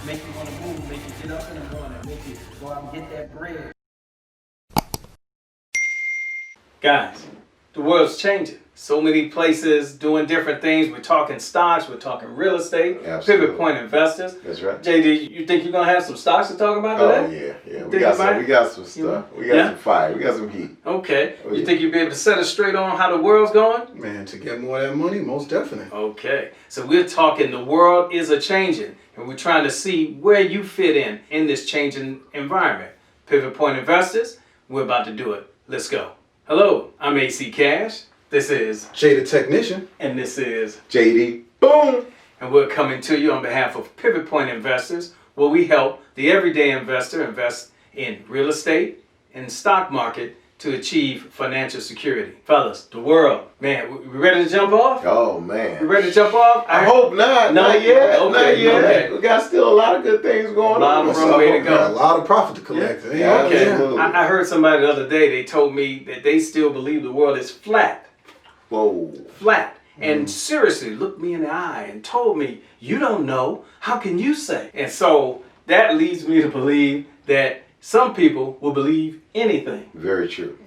make you want to move, make you get up in the morning, make you go out and get that bread. Guys, the world's changing. So many places doing different things. We're talking stocks, we're talking real estate, Absolutely. pivot point investors. That's right. JD, you think you're gonna have some stocks to talk about today? Oh yeah. We got some stuff. We got some fire. We got some heat. Okay. Oh, you think you'll be able to set us straight on how the world's going? Man, to get more of that money, most definitely. Okay. So we're talking the world is a changing, and we're trying to see where you fit in this changing environment. Pivot point investors, we're about to do it. Let's go. Hello, I'm AC Cash. This is Jay the Technician. And this is JD. Boom. And we're coming to you on behalf of Pivot Point Investors, where we help the everyday investor invest in real estate and stock market to achieve financial security. Fellas, the world, man, we ready to jump off? Oh man. We ready to jump off? I hope not. No? Not yet. Okay, Not yet. okay. We got still a lot of good things going on. A lot of runway to Got a go. lot of profit to collect. Yeah. Okay. Absolutely. I heard somebody the other day, they told me that they still believe the world is flat. Whoa. Flat. And seriously looked me in the eye and told me, you don't know, how can you say? And so that leads me to believe that some people will believe anything. Very true.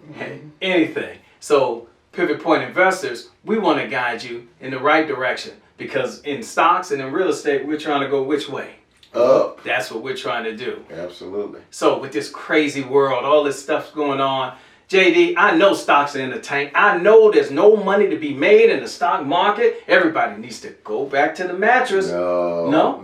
Anything. So Pivot Point Investors, we want to guide you in the right direction, because in stocks and in real estate, we're trying to go which way? Up. That's what we're trying to do. Absolutely. So with this crazy world, all this stuff's going on, JD, I know stocks are in the tank. I know there's no money to be made in the stock market. Everybody needs to go back to the mattress. No?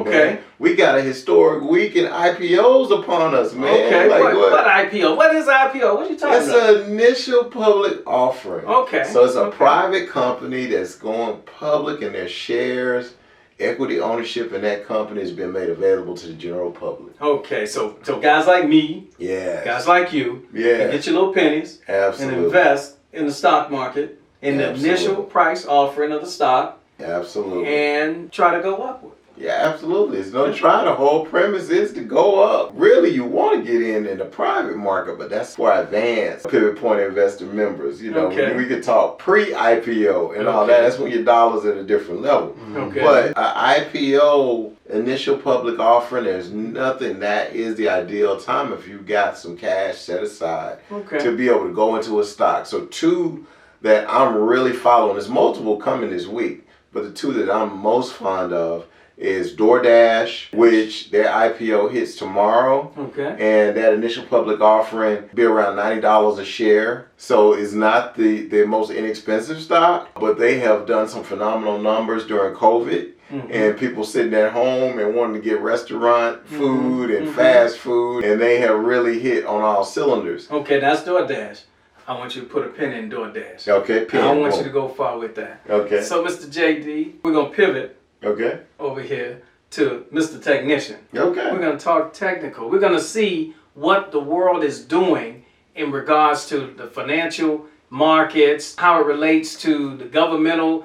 Okay. Man. We got a historic week in IPOs upon us, man. Okay, Like what IPO? What is IPO? What are you talking about? It's an initial public offering. Okay. So it's a private company that's going public, and their shares, equity ownership in that company has been made available to the general public. Okay, so guys like me, Yeah. guys like you, Yeah. can get your little pennies Absolutely. and invest in the stock market in the initial price offering of the stock Absolutely. and try to go upward. Yeah, absolutely. It's no try. The whole premise is to go up. Really, you want to get in the private market, but that's for advanced Pivot Point Investor members. You know, Okay. we could talk pre-IPO and all that. That's when your dollar's at a different level. Okay. But an IPO, initial public offering, there's nothing that is the ideal time if you got some cash set aside to be able to go into a stock. So two that I'm really following, there's multiple coming this week, but the two that I'm most fond of is Doordash, which their IPO hits tomorrow. Okay. And that initial public offering be around $90 a share. So it's not the most inexpensive stock, but they have done some phenomenal numbers during COVID. And people sitting at home and wanting to get restaurant food and fast food, and they have really hit on all cylinders. Okay, that's Doordash. I want you to put a pin in Doordash. Okay, pin. I don't want you to go far with that. Okay. So, Mr. JD, we're going to pivot Okay. over here to Mr. Technician. Okay. We're going to talk technical. We're going to see what the world is doing in regards to the financial markets, how it relates to the governmental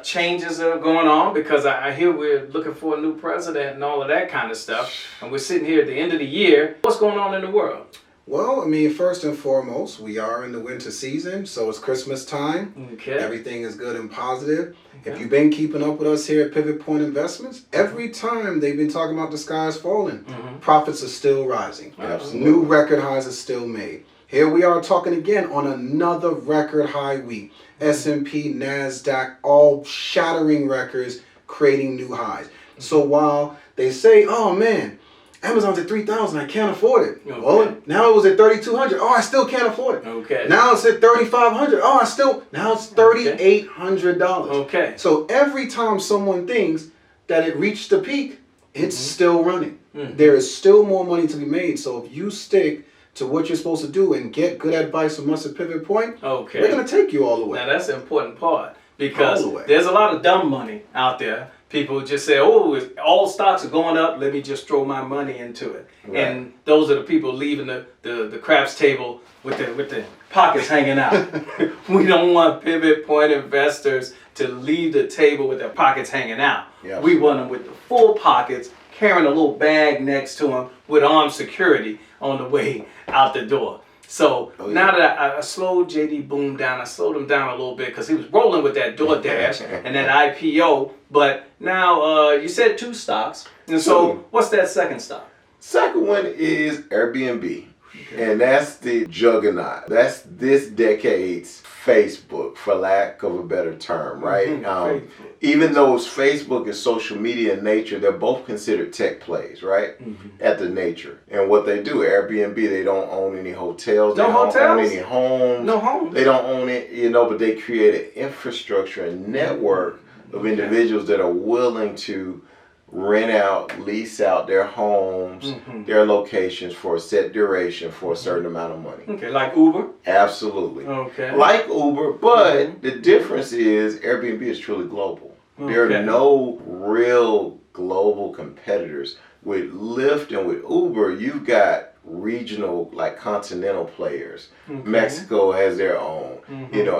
changes that are going on, because I hear we're looking for a new president and all of that kind of stuff. And we're sitting here at the end of the year. What's going on in the world? Well, I mean, first and foremost, we are in the winter season, so it's Christmas time. Okay. Everything is good and positive. If you've been keeping up with us here at Pivot Point Investments, every time they've been talking about the sky's falling, profits are still rising. Absolutely. New record highs are still made. Here we are talking again on another record high week. S&P, NASDAQ, all shattering records, creating new highs. So while they say, oh man, Amazon's at 3,000, I can't afford it. Okay. Well, now it was at 3,200. Oh, I still can't afford it. Okay. Now it's at 3,500. Oh, now it's $3,800. Okay. So every time someone thinks that it reached the peak, it's still running. There is still more money to be made. So if you stick to what you're supposed to do and get good advice from us at Pivot Point, we're going to take you all the way. Now that's an important part, because All the way. there's a lot of dumb money out there. People just say, oh, all stocks are going up, let me just throw my money into it. Right. And those are the people leaving the craps table with the pockets hanging out. We don't want Pivot Point investors to leave the table with their pockets hanging out. Yeah, we want them with the full pockets, carrying a little bag next to them with armed security on the way out the door. So now that I slowed JD Boom down, I slowed him down a little bit because he was rolling with that Doordash and that IPO. But now you said 2 stocks. And so what's that second stock? Second one is Airbnb. And that's the juggernaut. That's this decade's Facebook, for lack of a better term, right? Even though Facebook is social media in nature, they're both considered tech plays, right? At the nature. And what they do, Airbnb, they don't own any hotels. They don't own any homes. No homes. They don't own it, but they create an infrastructure and network of individuals that are willing to rent out, lease out their homes, their locations for a set duration for a certain amount of money. Okay, like Uber? Absolutely. Okay. Like Uber, but the difference is Airbnb is truly global. There are no real global competitors. With Lyft and with Uber, you've got regional, like continental players. Mexico has their own.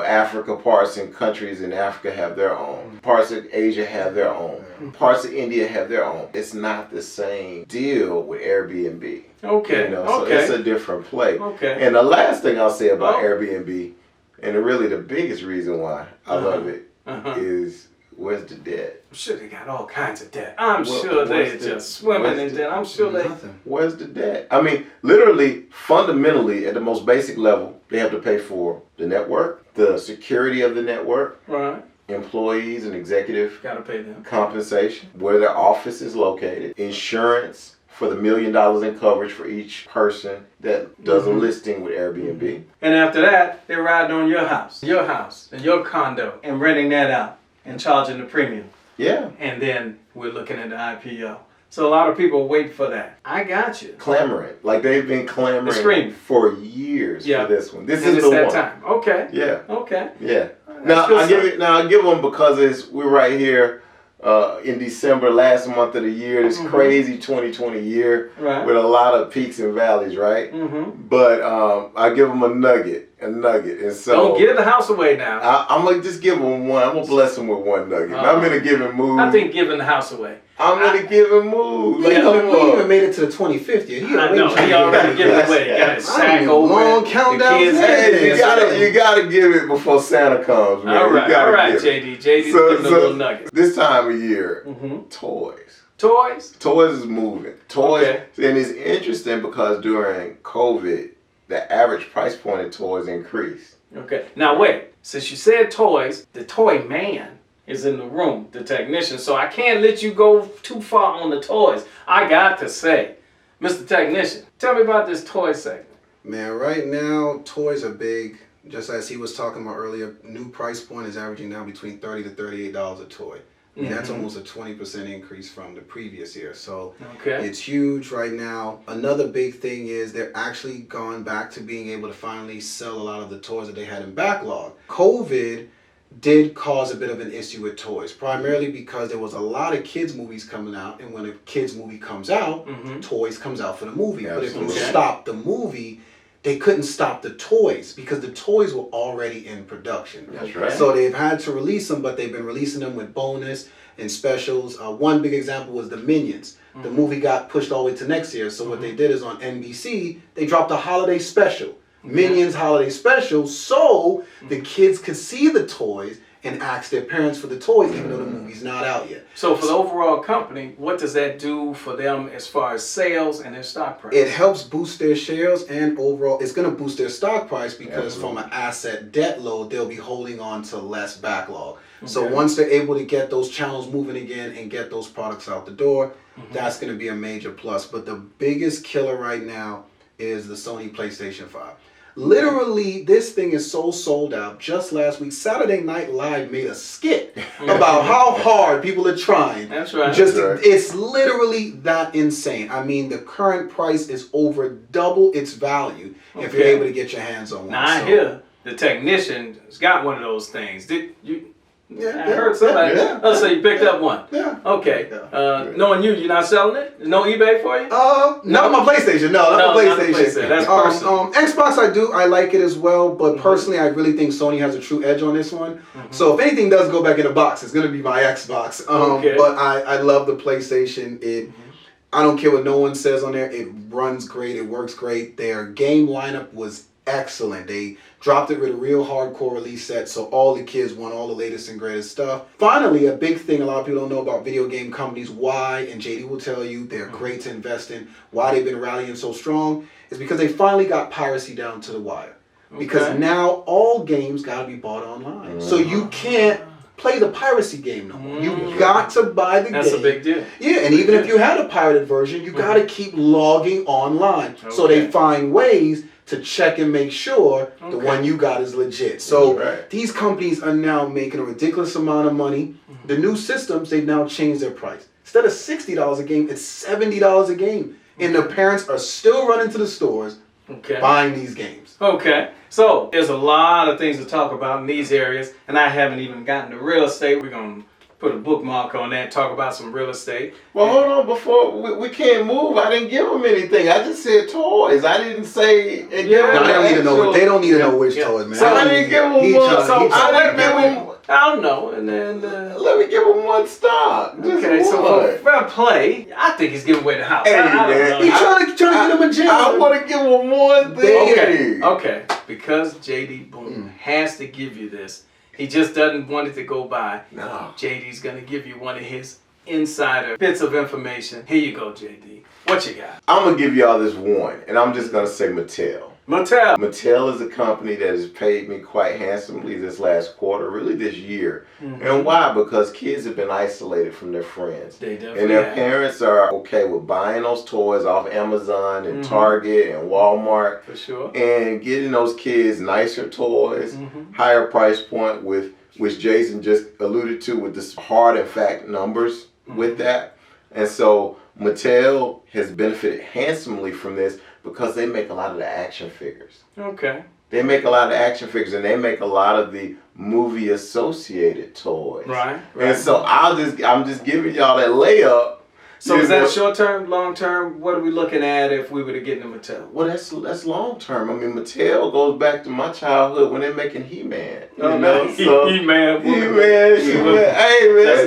Africa, parts and countries in Africa have their own. Parts of Asia have their own. Parts of India have their own. It's not the same deal with Airbnb. Okay. So it's a different play. Okay. And the last thing I'll say about Airbnb, and really the biggest reason why I love it, is where's the debt? I'm sure they got all kinds of debt. I'm sure they're just swimming in debt. I'm sure they... Where's the debt? I mean, literally, fundamentally, at the most basic level, they have to pay for the network, the security of the network, employees and executive gotta pay them compensation, where their office is located, insurance for the $1 million in coverage for each person that does a listing with Airbnb. And after that, they're riding on your house, and your condo, and renting that out and charging the premium. Yeah. And then we're looking at the IPO. So a lot of people wait for that. I got you. Clamoring. Like they've been clamoring for years for this one. This is the one. Time. Okay. Yeah. Okay. Yeah. Now I give them because we're right here in December, last month of the year, this crazy 2020 year with a lot of peaks and valleys, right? But I give them a nugget. And so don't give the house away now. I'm gonna just give them one. I'm gonna bless them with one nugget. I'm in a giving mood. I think giving the house away. I'm in a giving mood. Like, we even made it to the 25th year. He already gave it away. Got his sack over. Long countdown. Hey, you gotta give it before Santa comes, man. All right, JD. JD's giving a little nugget. This time of year, toys. Toys is moving. Toys, and it's interesting because during COVID, the average price point of toys increased. Okay. Now wait. Since you said toys, the toy man is in the room, the technician. So I can't let you go too far on the toys. I got to say, Mr. Technician, tell me about this toy segment. Man, right now, toys are big. Just as he was talking about earlier, new price point is averaging now between $30 to $38 a toy. And that's almost a 20% increase from the previous year. So it's huge right now. Another big thing is they're actually gone back to being able to finally sell a lot of the toys that they had in backlog. COVID did cause a bit of an issue with toys, primarily because there was a lot of kids movies coming out, and when a kids movie comes out, toys comes out for the movie. Absolutely. But if you stop the movie, they couldn't stop the toys because the toys were already in production. That's right. So they've had to release them, but they've been releasing them with bonus and specials. One big example was the Minions. The movie got pushed all the way to next year. So what they did is on NBC, they dropped a holiday special. Minions holiday special, so the kids could see the toys and ask their parents for the toys, even though the movie's not out yet. So for the overall company, what does that do for them as far as sales and their stock price? It helps boost their shares, and overall, it's going to boost their stock price because from an asset debt load, they'll be holding on to less backlog. So once they're able to get those channels moving again and get those products out the door, that's going to be a major plus. But the biggest killer right now is the Sony Playstation 5. Literally, this thing is so sold out. Just last week, Saturday Night Live made a skit about how hard people are trying. That's right. It's literally that insane. I mean, the current price is over double its value if you're able to get your hands on one. Now, I hear the technician has got one of those things. Did you? I heard somebody. Oh, so you picked up one. Yeah. Okay. Knowing you're not selling it? No eBay for you? Not my PlayStation. No, not my PlayStation. That's personal. Xbox, I like it as well, but personally, I really think Sony has a true edge on this one. So if anything does go back in the box, it's gonna be my Xbox. But I love the PlayStation. I don't care what no one says on there. It runs great. It works great. Their game lineup was excellent. They dropped it with a real hardcore release set, so all the kids want all the latest and greatest stuff. Finally, a big thing a lot of people don't know about video game companies, why, and JD will tell you they're great to invest in, why they've been rallying so strong, is because they finally got piracy down to the wire. Because now all games got to be bought online. So you can't play the piracy game no more. You got to buy the game. That's a big deal. Yeah, and even if you had a pirated version, you got to keep logging online. So they find ways to check and make sure the one you got is legit. So these companies are now making a ridiculous amount of money. The new systems, they've now changed their price. Instead of $60 a game, it's $70 a game. And the parents are still running to the stores buying these games. Okay. So there's a lot of things to talk about in these areas, and I haven't even gotten to real estate. We're going to put a bookmark on that, talk about some real estate. Well, hold on, before we can't move. I didn't give them anything. I just said toys. I didn't say. No, they don't need to know. They don't need to know which toys, man. So I didn't give them one. So I didn't give them. I don't know, and then let me give him one stock. Okay, so for fair play, I think he's giving away the house. Hey, man, he's trying to get him a gym. I want to give him one thing. Okay, because JD Boom has to give you this. He just doesn't want it to go by. No. JD's gonna give you one of his insider bits of information. Here you go, JD. What you got? I'm gonna give y'all this one, and I'm just gonna say Mattel. Mattel is a company that has paid me quite handsomely this last quarter, really this year. And why? Because kids have been isolated from their friends. They definitely and their have. parents are okay with buying those toys off Amazon and Target and Walmart. For sure. And getting those kids nicer toys, higher price point, with which Jason just alluded to, with this hard and fact numbers with that. And so Mattel has benefited handsomely from this, because they make a lot of the action figures. Okay. They make a lot of the action figures, and they make a lot of the movie associated toys. Right. And so I'm just giving y'all that layup. So is that short term, long term? What are we looking at if we were to get into Mattel? Well, that's long term. I mean, Mattel goes back to my childhood when they're making He-Man. Oh, know? So, He-Man. Hey, man.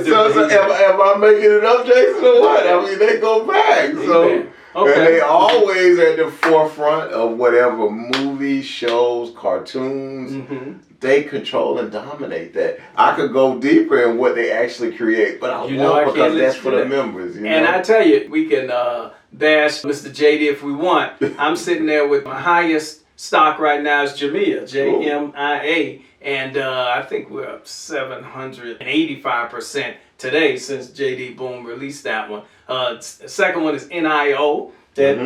So am I making it up, Jason, or what? I mean, they go back. So. Okay. And they always at the forefront of whatever movies, shows, cartoons. They control and dominate that. I could go deeper in what they actually create, but I won't, because that's for the members. You and know? I tell you, we can bash Mr. JD if we want. I'm sitting there with my highest stock right now is Jamia, JMIA. And I think we're up 785% today since JD Boom released that one. The second one is NIO. That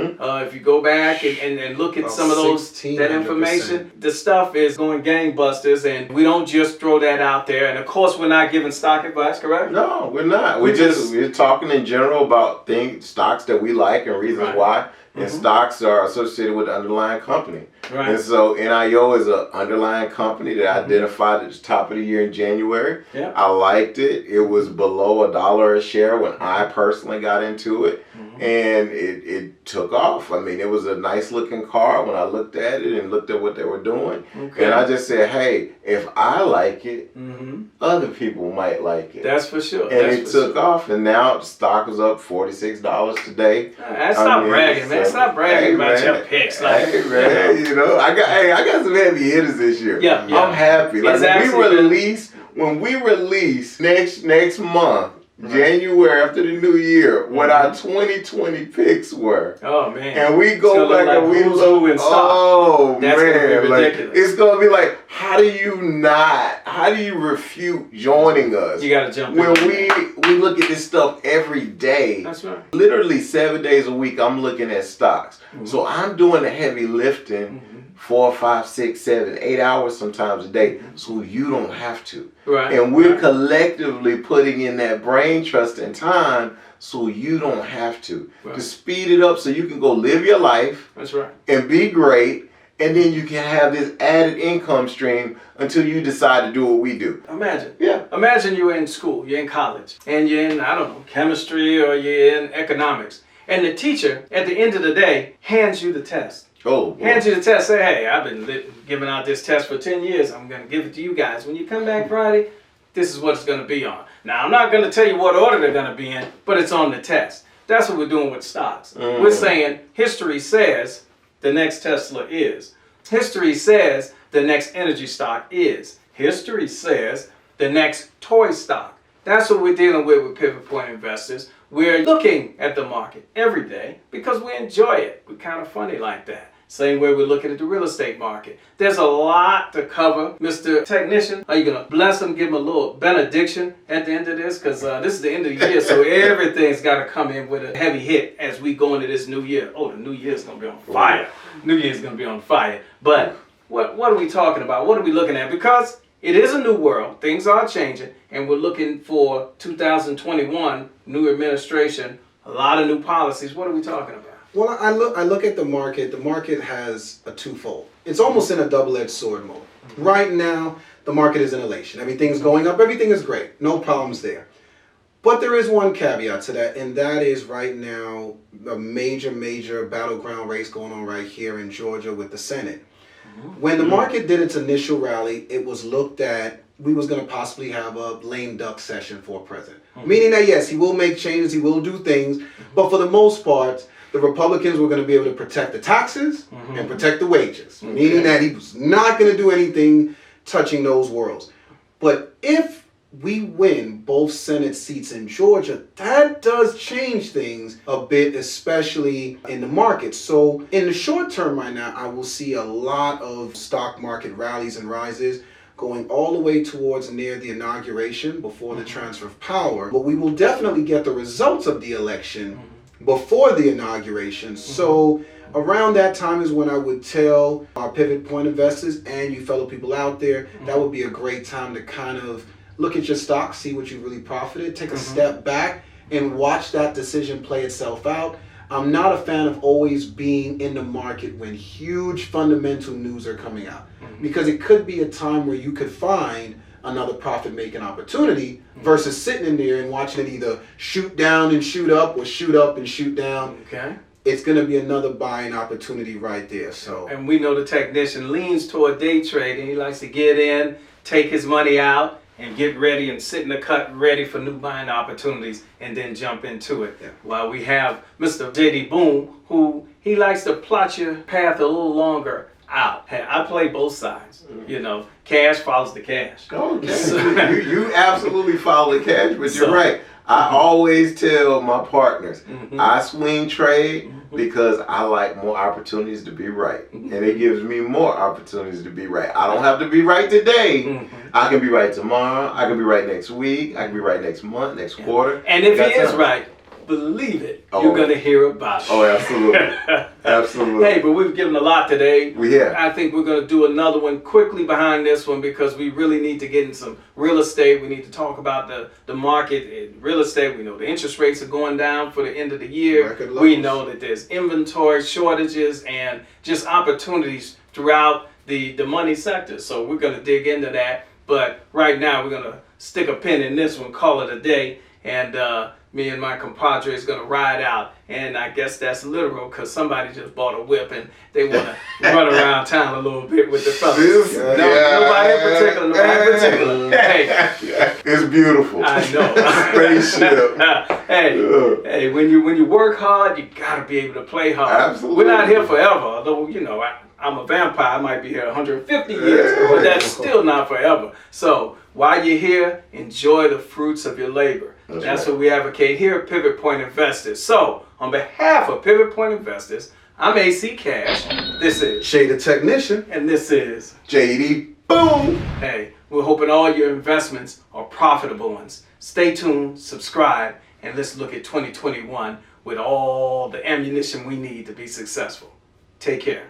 if you go back and look at some of that information, the stuff is going gangbusters, and we don't just throw that out there. And of course, we're not giving stock advice, correct? No, we're not. We're talking in general about stocks that we like and reasons why. And stocks are associated with the underlying company. Right. And so NIO is an underlying company that I identified at the top of the year in January. Yeah. I liked it. It was below $1 a share when I personally got into it. And it took off. I mean, it was a nice looking car when I looked at it and looked at what they were doing. Okay. And I just said, hey, if I like it, other people might like it. That's for sure. And it took off, and now the stock was up $46 today. Stop bragging, man. Stop bragging about your picks. Like, hey, man, you know, I got some heavy hitters this year. Yeah. I'm happy. Like when we release next month, January after the new year, what our 2020 picks were. Oh man! And we go back and we look. Oh That's man! Gonna be ridiculous. It's gonna be like, how do you refute joining us? You gotta jump when we look at this stuff every day. That's right. Literally 7 days a week, I'm looking at stocks. So I'm doing the heavy lifting. 4, 5, 6, 7, 8 hours sometimes a day, so you don't have to. Right. And we're collectively putting in that brain trust and time, so you don't have to. To speed it up so you can go live your life. That's right. And be great, and then you can have this added income stream until you decide to do what we do. Imagine. Yeah. Imagine you're in school, you're in college, and you're in, I don't know, chemistry, or you're in economics, and the teacher, at the end of the day, hands you the test. Oh, hands you the test, say, hey, I've been giving out this test for 10 years. I'm going to give it to you guys. When you come back Friday, this is what it's going to be on. Now, I'm not going to tell you what order they're going to be in, but it's on the test. That's what we're doing with stocks. We're saying history says the next Tesla is. History says the next energy stock is. History says the next toy stock. That's what we're dealing with Pivot Point Investors. We're looking at the market every day because we enjoy it. We're kind of funny like that. Same way we're looking at the real estate market. There's a lot to cover. Mr. Technician, are you going to bless him, give him a little benediction at the end of this? Because this is the end of the year, so everything's got to come in with a heavy hit as we go into this new year. Oh, the new year's going to be on fire. New year's going to be on fire. But what are we talking about? What are we looking at? Because it is a new world. Things are changing, and we're looking for 2021, new administration, a lot of new policies. What are we talking about? Well, I look at the market. The market has a twofold. It's almost in a double-edged sword mode. Right now, the market is in elation. Everything's going up. Everything is great. No problems there. But there is one caveat to that, and that is right now a major battleground race going on right here in Georgia with the Senate. When the market did its initial rally, it was looked at, we was going to possibly have a lame duck session for president. Meaning that, yes, he will make changes, he will do things, but for the most part, the Republicans were going to be able to protect the taxes and protect the wages. Meaning that he was not going to do anything touching those worlds. But if we win both Senate seats in Georgia, that does change things a bit, especially in the market. So in the short term right now, I will see a lot of stock market rallies and rises going all the way towards near the inauguration before the transfer of power. But we will definitely get the results of the election before the inauguration. So around that time is when I would tell our Pivot Point investors and you fellow people out there, that would be a great time to kind of look at your stock, see what you really profited, take a step back and watch that decision play itself out. I'm not a fan of always being in the market when huge fundamental news are coming out, because it could be a time where you could find another profit-making opportunity versus sitting in there and watching it either shoot down and shoot up or shoot up and shoot down. Okay. It's going to be another buying opportunity right there. So, and we know the technician leans toward day trading. He likes to get in, take his money out, and get ready and sit in the cut ready for new buying opportunities and then jump into it. Yeah. While we have Mr. J.D. Boone, who he likes to plot your path a little longer out. Hey, I play both sides. You know, cash follows the cash. Okay. you absolutely follow the cash, but you're right. I always tell my partners, I swing trade because I like more opportunities to be right. And it gives me more opportunities to be right. I don't have to be right today. I can be right tomorrow. I can be right next week. I can be right next month, next quarter. And if he is right, believe it, you're going to hear about it. Oh, absolutely. Absolutely. Hey, but we've given a lot today. We have. I think we're going to do another one quickly behind this one because we really need to get in some real estate. We need to talk about the market in real estate. We know the interest rates are going down for the end of the year. We know that there's inventory shortages and just opportunities throughout the money sector. So we're going to dig into that. But right now we're going to stick a pin in this one, call it a day. And me and my compadre is going to ride out. And I guess that's literal because somebody just bought a whip and they want to run around town a little bit with the fellas. Nobody in particular. Hey. It's beautiful. I know. Spaceship. Hey, when you work hard, you got to be able to play hard. Absolutely. We're not here forever, although, you know, I'm a vampire. I might be here 150 years, but that's still not forever. So while you're here, enjoy the fruits of your labor. That's what we advocate here at Pivot Point Investors. So on behalf of Pivot Point Investors, I'm AC Cash. This is Shay the Technician. And this is JD Boom. Hey, we're hoping all your investments are profitable ones. Stay tuned, subscribe, and let's look at 2021 with all the ammunition we need to be successful. Take care.